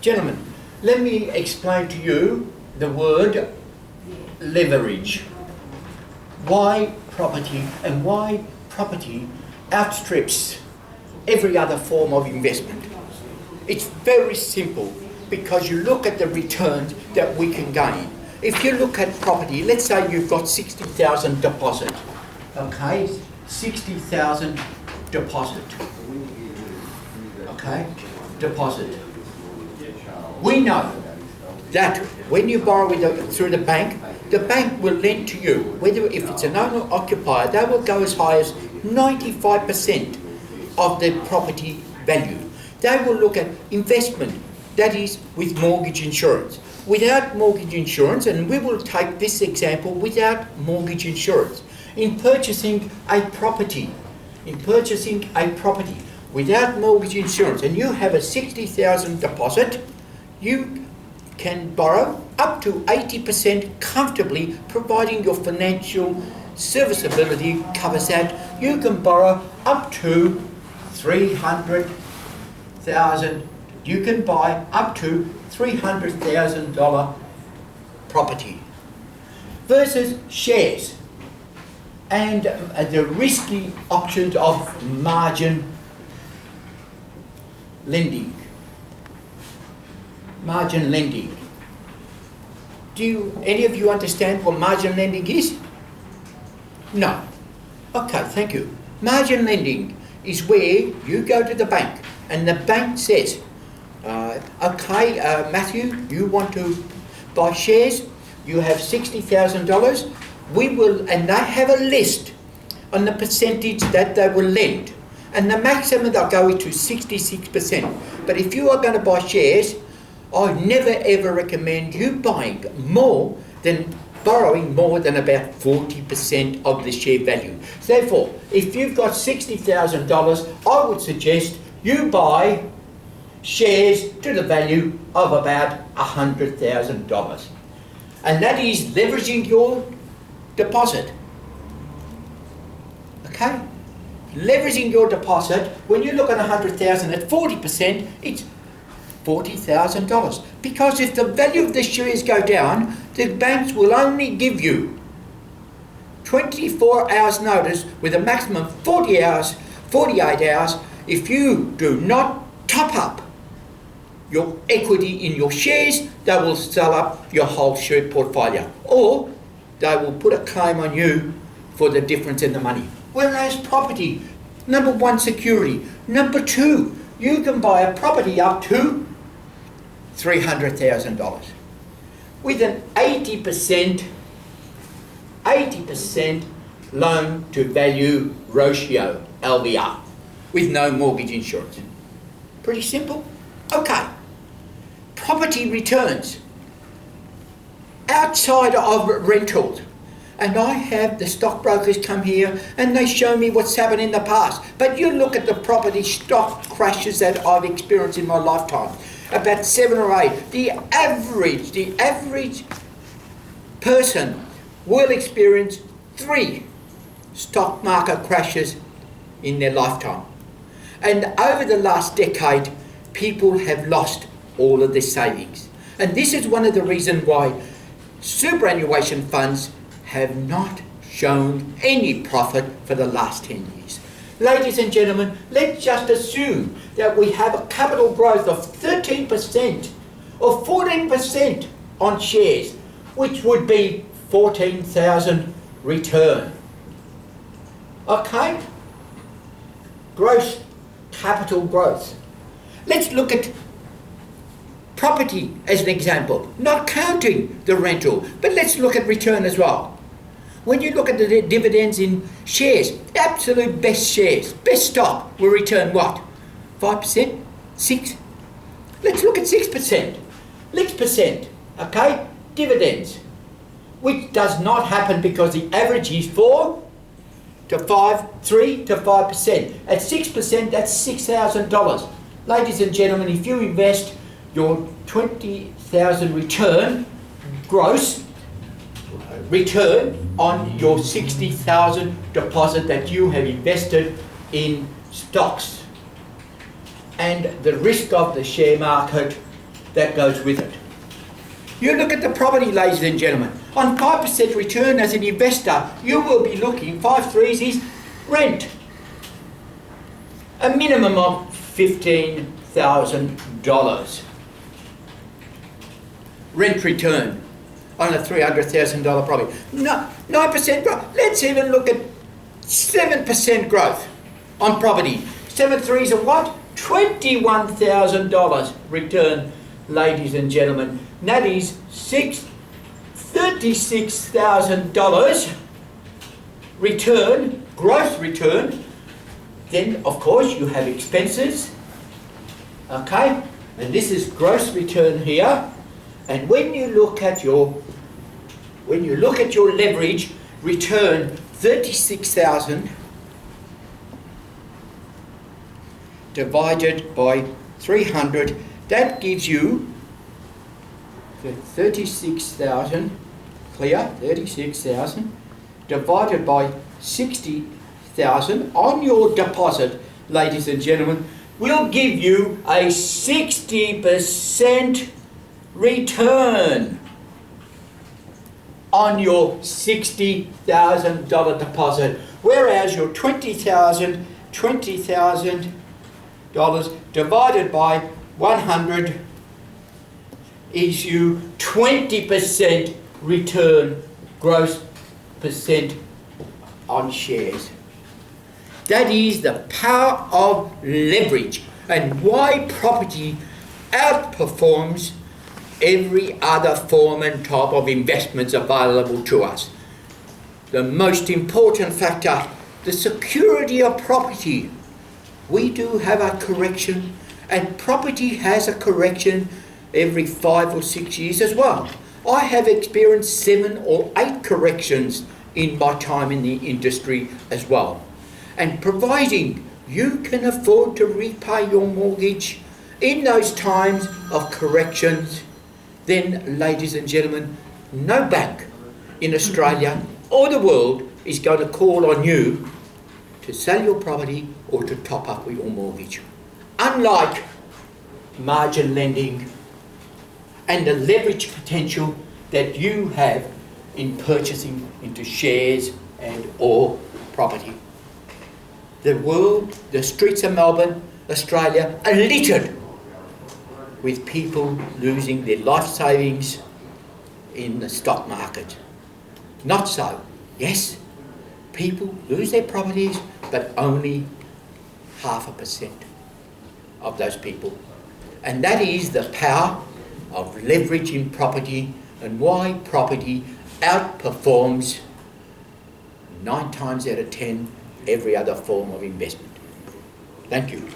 Gentlemen, let me explain to you the word leverage. Why property and why property outstrips every other form of investment. It's very simple because you look at the returns that we can gain. If you look at property, let's say you've got 60,000 deposit, okay, 60,000 deposit, okay, deposit. We know that when you borrow through the bank will lend to you, whether if it's an owner-occupier, they will go as high as 95% of the property value. They will look at investment, that is with mortgage insurance. Without mortgage insurance, and we will take this example without mortgage insurance, in purchasing a property without mortgage insurance, and you have a 60,000 deposit, you can borrow up to 80% comfortably, providing your financial serviceability covers that. You can borrow up to 300,000. You can buy up to $300,000 property versus shares and the risky options of margin lending. Margin lending. Do any of you understand what margin lending is? No. Okay, thank you. Margin lending is where you go to the bank and the bank says, okay, Matthew, you want to buy shares, you have $60,000, we will, and they have a list on the percentage that they will lend. And the maximum they'll go to 66%. But if you are going to buy shares, I never ever recommend you buying more than borrowing more than about 40% of the share value. Therefore, if you've got $60,000, I would suggest you buy shares to the value of about $100,000. And that is leveraging your deposit. Okay? Leveraging your deposit, when you look at $100,000 at 40%, it's $40,000. Because if the value of the shares go down, the banks will only give you 24 hours notice with a maximum 48 hours. If you do not top up your equity in your shares, they will sell up your whole share portfolio, or they will put a claim on you for the difference in the money. Whereas property, number one, security. Number two, you can buy a property up to $300,000 with an 80% loan to value ratio, LVR, with no mortgage insurance. Pretty simple. Okay. Property returns outside of rentals. And I have the stockbrokers come here and they show me what's happened in the past. But you look at the property stock crashes that I've experienced in my lifetime, about 7 or 8. The average person will experience 3 stock market crashes in their lifetime. And over the last decade, people have lost all of their savings. And this is one of the reasons why superannuation funds have not shown any profit for the last 10 years. Ladies and gentlemen, let's just assume that we have a capital growth of 13% or 14% on shares, which would be 14,000 return. Okay? Gross capital growth. Let's look at property as an example, not counting the rental, but let's look at return as well. When you look at the dividends in shares, absolute best shares, best stock will return what? 5%? 6%? Let's look at 6%. 6%, okay? Dividends, which does not happen because the average is 3 to 5%. At 6%, that's $6,000. Ladies and gentlemen, if you invest your 20,000 return, gross return on your 60,000 deposit that you have invested in stocks, and the risk of the share market that goes with it. You look at the property, ladies and gentlemen. On 5% return as an investor, you will be looking, 5 threes is rent. A minimum of $15,000. Rent return on a $300,000 property. No, 9% growth. Let's even look at 7% growth on property. 7 threes are what? $21,000 return, ladies and gentlemen. That is $36,000 return, gross return. Then, of course, you have expenses. Okay? And this is gross return here. And when you look at your leverage return, 36,000 divided by 300, that gives you 36,000, clear, 36,000 divided by 60,000 on your deposit, ladies and gentlemen, will give you a 60% return on your $60,000 deposit, whereas your $20,000 divided by 100 is you 20% return, gross percent on shares. That is the power of leverage and why property outperforms every other form and type of investments available to us. The most important factor, the security of property. We do have a correction, and property has a correction every 5 or 6 years as well. I have experienced 7 or 8 corrections in my time in the industry as well. And providing you can afford to repay your mortgage in those times of corrections, then, ladies and gentlemen, no bank in Australia or the world is going to call on you to sell your property or to top up with your mortgage. Unlike margin lending and the leverage potential that you have in purchasing into shares and or property. The world, the streets of Melbourne, Australia are littered with people losing their life savings in the stock market. Not so. Yes, people lose their properties, but only 0.5% of those people. And that is the power of leverage in property and why property outperforms 9 times out of 10 every other form of investment. Thank you.